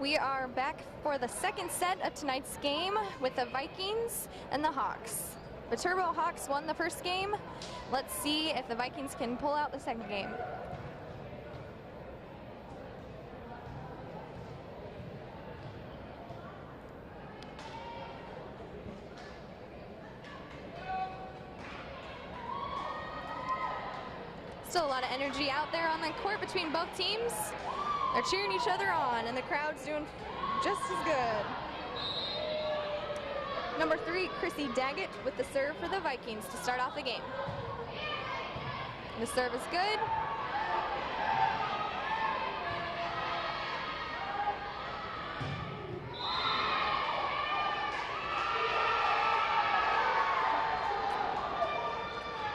we are back for the second set of tonight's game with the Vikings and the Hawks. Viterbo Hawks won the first game. Let's see if the Vikings can pull out the second game. Still a lot of energy out there on the court between both teams. They're cheering each other on, and the crowd's doing just as good. Number 3, Chrissy Daggett with the serve for the Vikings to start off the game. The serve is good.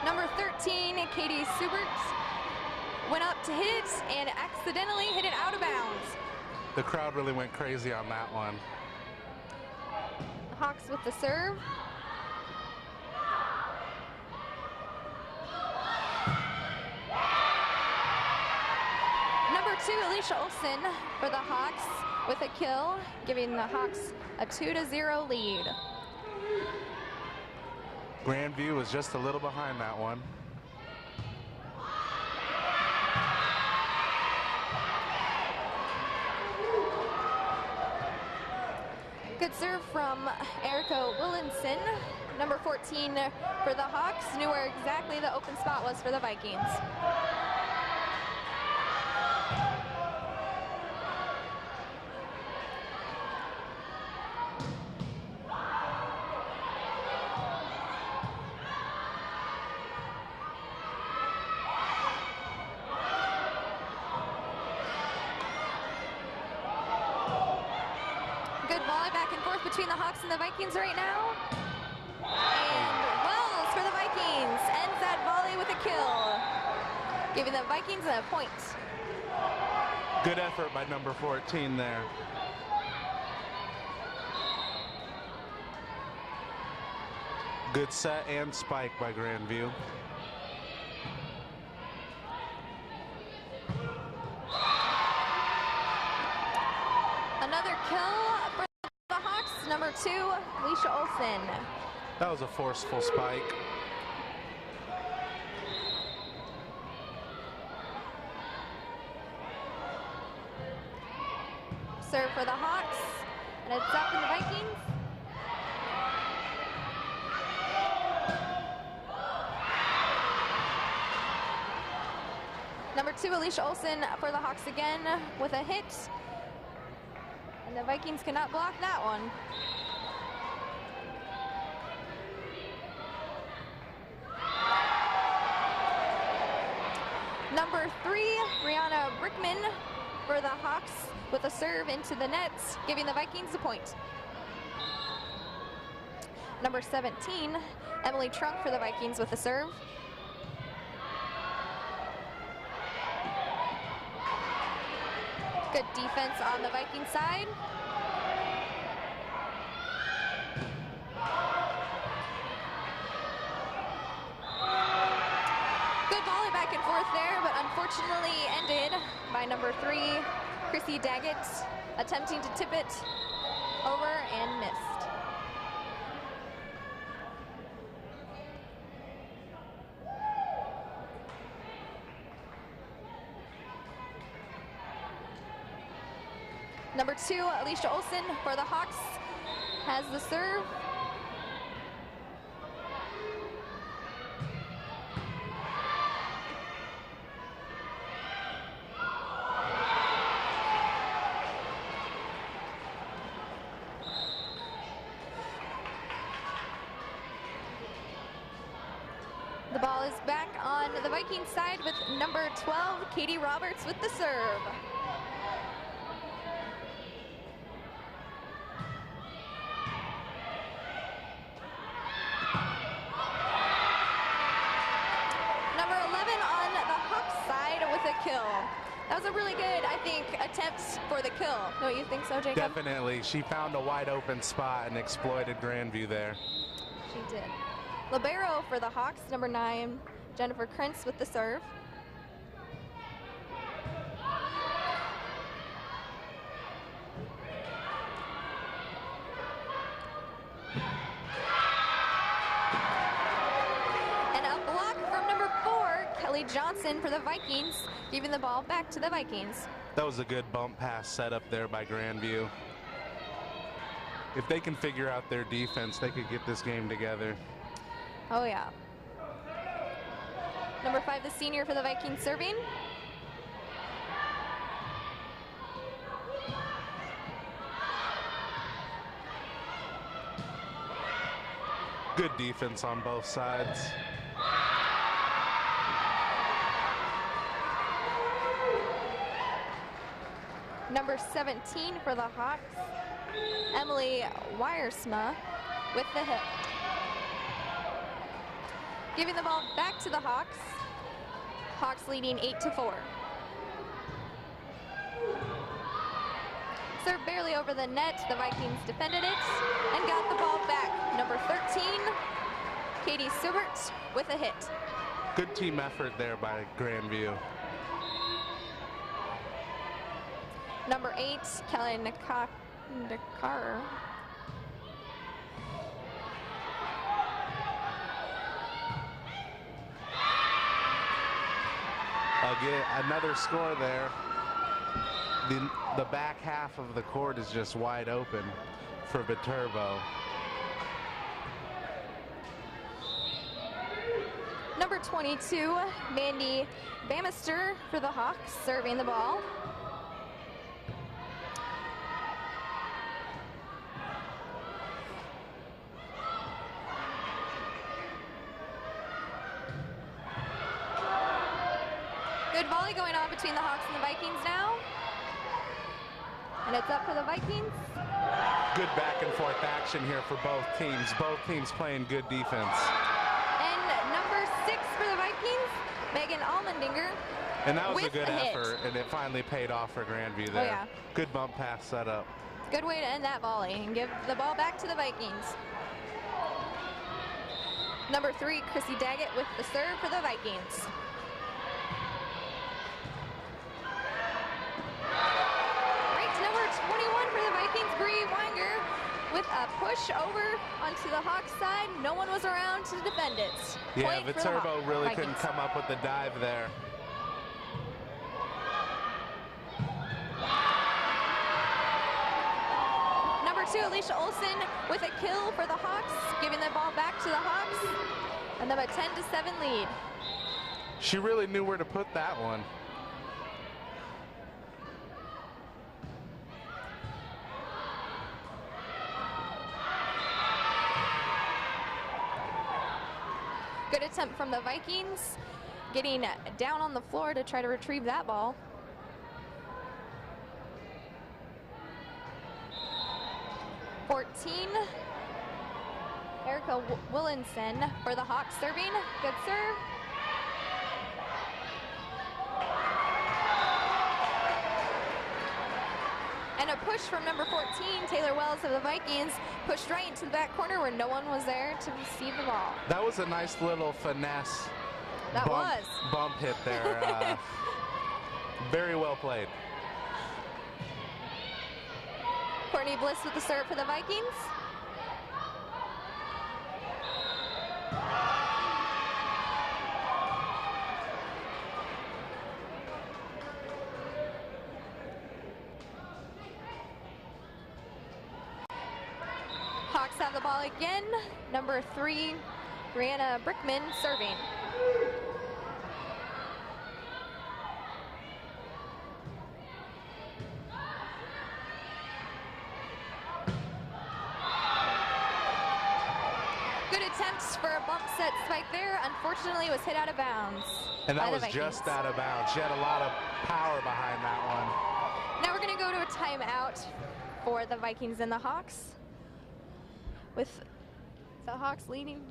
Number 13, Katie Subert, went up to hit it and accidentally hit it out of bounds. The crowd really went crazy on that one. Hawks with the serve. Number 2, Alicia Olsen for the Hawks with a kill, giving the Hawks a 2-0 lead. Grand View was just a little behind that one. Good serve from Erica Willinson. Number 14 for the Hawks, knew where exactly the open spot was for the Vikings. Good volley back and forth between the Hawks and the Vikings right now. And Wells for the Vikings ends that volley with a kill, giving the Vikings a point. Good effort by number 14 there. Good set and spike by Grand View. Another kill for the Hawks, number 2, Alicia Olsen. That was a forceful spike. Serve for the Hawks, and it's up in the Vikings. Number 2, Alicia Olsen for the Hawks again with a hit. And the Vikings cannot block that one. Number 3, Brianna Brickman for the Hawks with a serve into the net, giving the Vikings a point. Number 17, Emily Trunk for the Vikings with a serve. Good defense on the Viking side. Good volley back and forth there, but unfortunately ended by number 3, Chrissy Daggett, attempting to tip it over and missed. Number 2, Alicia Olsen for the Hawks has the serve. The ball is back on the Viking side with number 12, Katie Roberts with the serve. Kill. That was a really good, I think, attempt for the kill. Don't you think so, Jacob? Definitely. She found a wide open spot and exploited Grand View there. She did. Libero for the Hawks, number 9, Jennifer Krentz with the serve. Olsen for the Vikings, giving the ball back to the Vikings. That was a good bump pass set up there by Grand View. If they can figure out their defense, they could get this game together. Oh yeah. Number 5, the senior for the Vikings serving. Good defense on both sides. Number 17 for the Hawks, Emily Wiersma with the hit. Giving the ball back to the Hawks. Hawks leading 8-4. Served barely over the net. The Vikings defended it and got the ball back. Number 13, Katie Subert with a hit. Good team effort there by Grand View. Number 8, Kelly Nakar. Again, another score there. The back half of the court is just wide open for Viterbo. Number 22, Mandy Bamister for the Hawks, serving the ball. Good volley going on between the Hawks and the Vikings now. And it's up for the Vikings. Good back and forth action here for both teams. Both teams playing good defense. And number 6 for the Vikings, Megan Almendinger. And that was a with good a hit. effort, and it finally paid off for Grand View there. Oh, yeah. Good bump pass set up. Good way to end that volley and give the ball back to the Vikings. Number 3, Chrissy Daggett with the serve for the Vikings. Number 21 for the Vikings, Bree Weinger with a push over onto the Hawks side. No one was around to defend it. Yeah, Point for the Viterbo really Vikings. couldn't come up with the dive there. Number 2, Alicia Olsen with a kill for the Hawks, giving the ball back to the Hawks, and then a 10-7 lead. She really knew where to put that one. Good attempt from the Vikings, getting down on the floor to try to retrieve that ball. Erica Willinson for the Hawks serving. Good serve. And a push from number 14, Taylor Wells of the Vikings, pushed right into the back corner where no one was there to receive the ball. That was a nice little finesse bump hit there. Very well played. Courtney Bliss with the serve for the Vikings. Hawks have the ball again. Number 3, Brianna Brickman serving. Good attempts for a bump set spike there. Unfortunately, it was hit out of bounds. And that was just out of bounds. She had a lot of power behind that one. Now we're going to go to a timeout for the Vikings and the Hawks, with the Hawks leading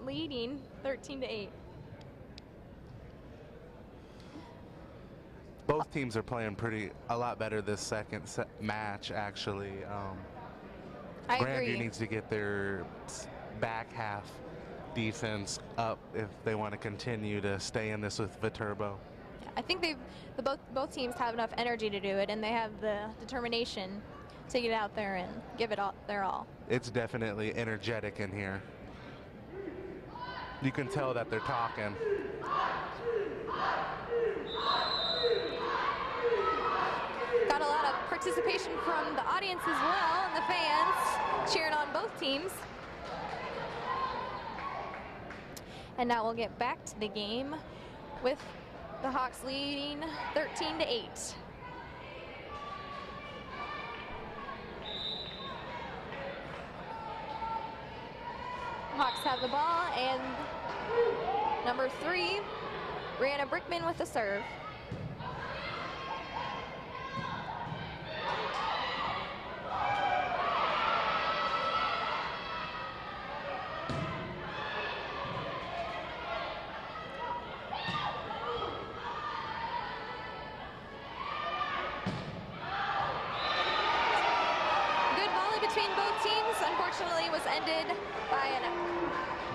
13-8. Both teams are playing a lot better this second match, actually. I Grand agree. View needs to get their back half defense up if they want to continue to stay in this with Viterbo. I think both teams have enough energy to do it, and they have the determination to get out there and give it their all. It's definitely energetic in here. You can tell that they're talking. participation from the audience as well, and the fans cheering on both teams. And now we'll get back to the game with the Hawks leading 13-8. Hawks have the ball, and number 3, Brianna Brickman with the serve. Unfortunately was ended by an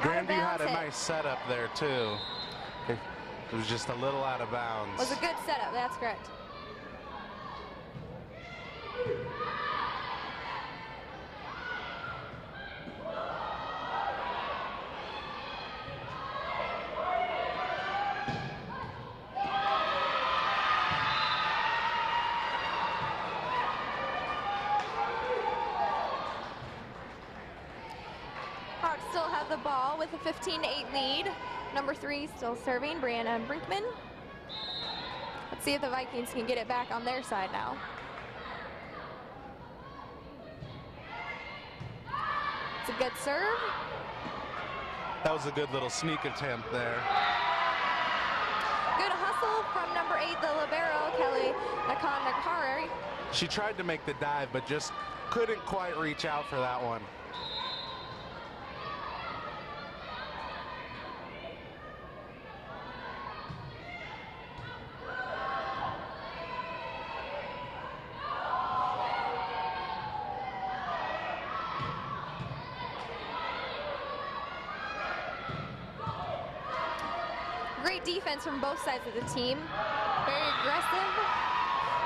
Grand View had a hit. nice setup there too. It was just a little out of bounds. Was a good setup, that's correct. The ball with a 15-8 lead. Number 3 still serving, Brianna Brinkman. Let's see if the Vikings can get it back on their side now. It's a good serve. That was a good little sneak attempt there. Good hustle from number 8, the libero, Kelly Nakari. She tried to make the dive, but just couldn't quite reach out for that one. Great defense from both sides of the team. Very aggressive.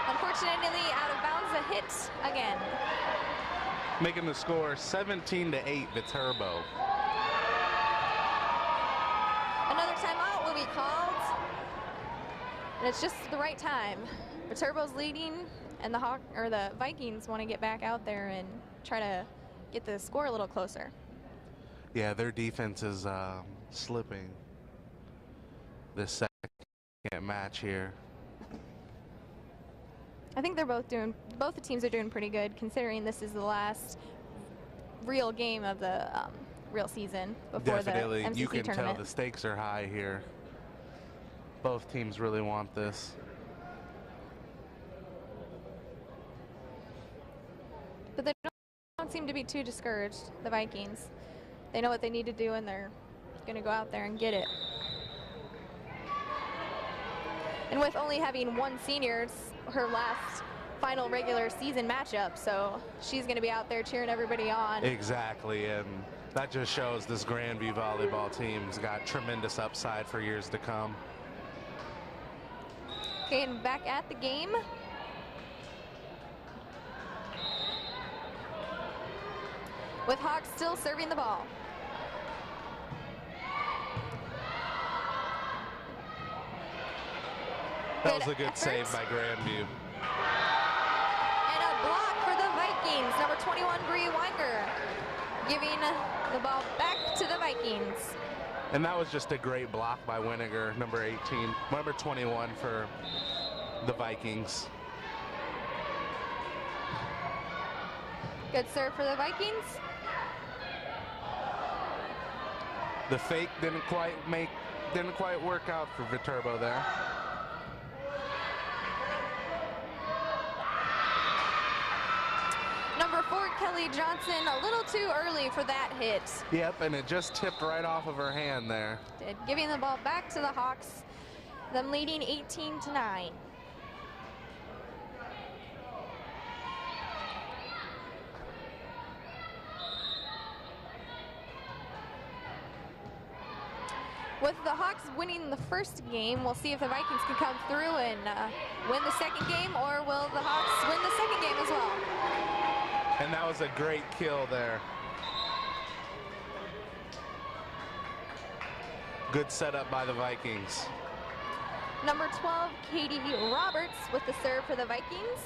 Unfortunately, out of bounds, a hit again. Making the score 17-8, Viterbo. Another timeout will be called. And it's just the right time. Viterbo's leading, and the Vikings want to get back out there and try to get the score a little closer. Yeah, their defense is slipping this second match here. I think both the teams are doing pretty good, considering this is the last real game of the real season before Definitely, the MCC you can tournament. tell the stakes are high here. Both teams really want this. But they don't seem to be too discouraged, the Vikings. They know what they need to do, and they're going to go out there and get it. And with only having one senior, it's her last final regular season matchup, so she's going to be out there cheering everybody on. Exactly, and that just shows this Grand View volleyball team's got tremendous upside for years to come. Okay, and back at the game. With Hawks still serving the ball. That was a good save by Grand View. And a block for the Vikings. Number 21, Bree Weinger, giving the ball back to the Vikings. And that was just a great block by Winiger, number 21 for the Vikings. Good serve for the Vikings. The fake didn't quite work out for Viterbo there. Number 4, Kelly Johnson, a little too early for that hit. Yep, and it just tipped right off of her hand there. Giving the ball back to the Hawks, them leading 18-9. With the Hawks winning the first game, we'll see if the Vikings can come through and win the second game, or will the Hawks win the second game as well? And that was a great kill there. Good setup by the Vikings. Number 12, Katie Roberts with the serve for the Vikings.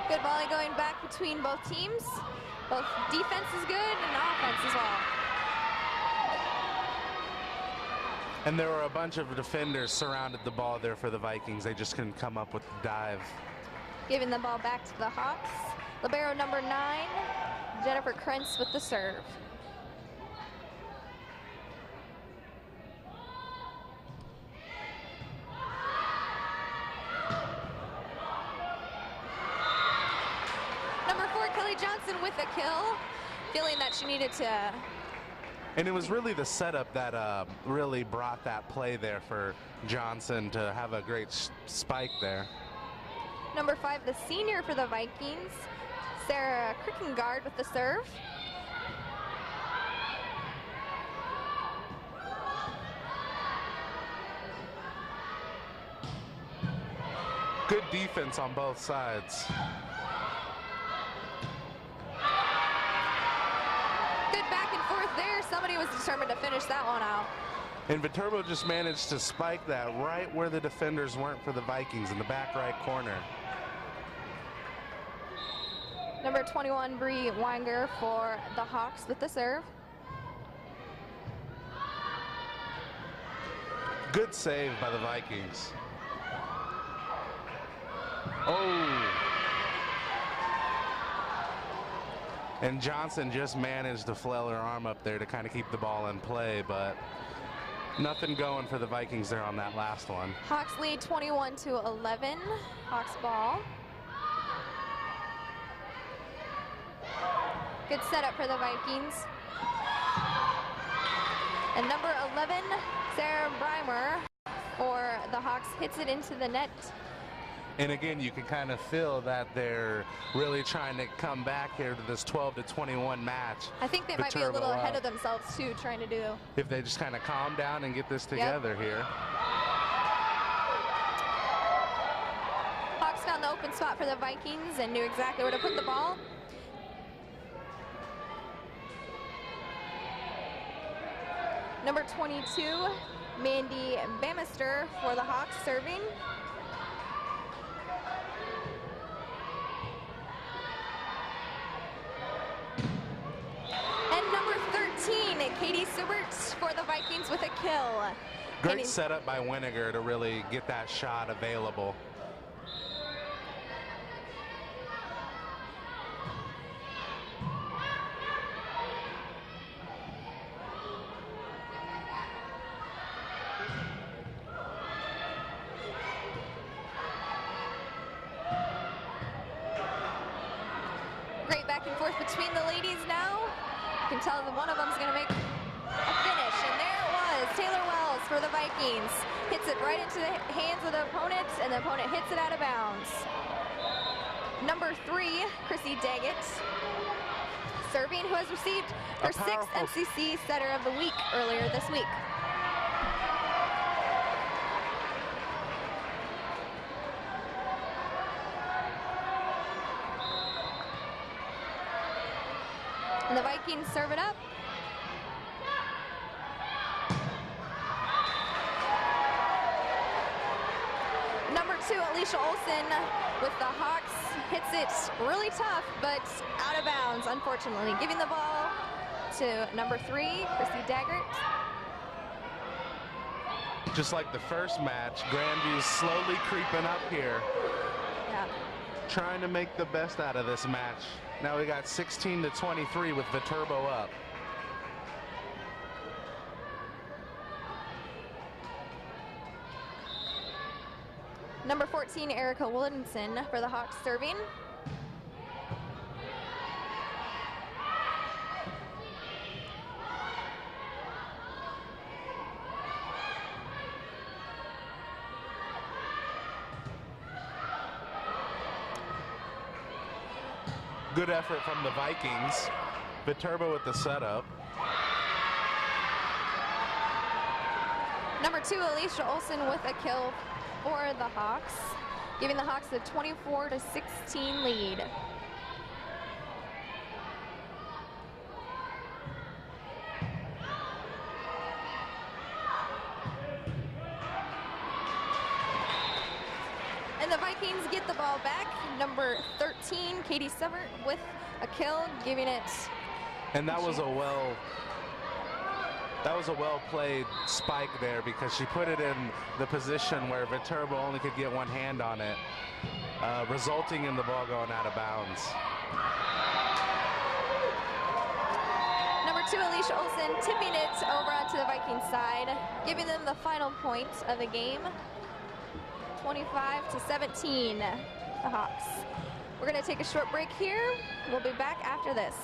Good volley going back between both teams. Both defense is good and offense as well. And there were a bunch of defenders surrounded the ball there for the Vikings. They just couldn't come up with the dive. Giving the ball back to the Hawks. Libero number 9, Jennifer Krentz with the serve. Number 4, Kelly Johnson with a kill, feeling that she needed to. And it was really the setup that really brought that play there for Johnson to have a great spike there. Number 5, the senior for the Vikings, Sarah Krickengard with the serve. Good defense on both sides. Good back and forth there. Somebody was determined to finish that one out. And Viterbo just managed to spike that right where the defenders weren't for the Vikings, in the back right corner. Number 21, Bree Weinger for the Hawks with the serve. Good save by the Vikings. Oh. And Johnson just managed to flail her arm up there to kind of keep the ball in play, but nothing going for the Vikings there on that last one. Hawks lead 21-11. Hawks ball. Good setup for the Vikings. And number 11, Sarah Breimer for the Hawks hits it into the net. And again, you can kind of feel that they're really trying to come back here to this 12-21 match. I think they might be a little ahead of themselves too, trying to do. If they just kind of calm down and get this together here. Hawks found the open spot for the Vikings and knew exactly where to put the ball. Number 22, Mandy Bamister for the Hawks serving. And number 13, Katie Subert for the Vikings with a kill. Great setup by Winiger to really get that shot available. Great back and forth between the ladies now. You can tell that one of them's going to make a finish, and there it was. Taylor Wells for the Vikings hits it right into the hands of the opponent, and the opponent hits it out of bounds. Number 3, Chrissy Daggett, serving, who has received her 6th MCC Setter of the Week earlier this week. And the Vikings serve it up. Number 2, Alicia Olsen with the Hawks hits it really tough, but out of bounds, unfortunately. Giving the ball to number 3, Chrissy Daggett. Just like the first match, Grand View's slowly creeping up here. Yeah. Trying to make the best out of this match. Now we got 16-23 with Viterbo up. Number 14, Erica Williamson for the Hawks serving. Good effort from the Vikings. Viterbo with the setup. Number 2, Alicia Olsen with a kill for the Hawks, giving the Hawks a 24-16 lead. And And the Vikings get the ball back. Number 13, Katie Severt with a kill, giving it. And that was a well played spike there, because she put it in the position where Viterbo only could get one hand on it, resulting in the ball going out of bounds. Number 2, Alicia Olsen, tipping it over onto the Vikings side, giving them the final point of the game. 25-17, the Hawks. We're going to take a short break here. We'll be back after this.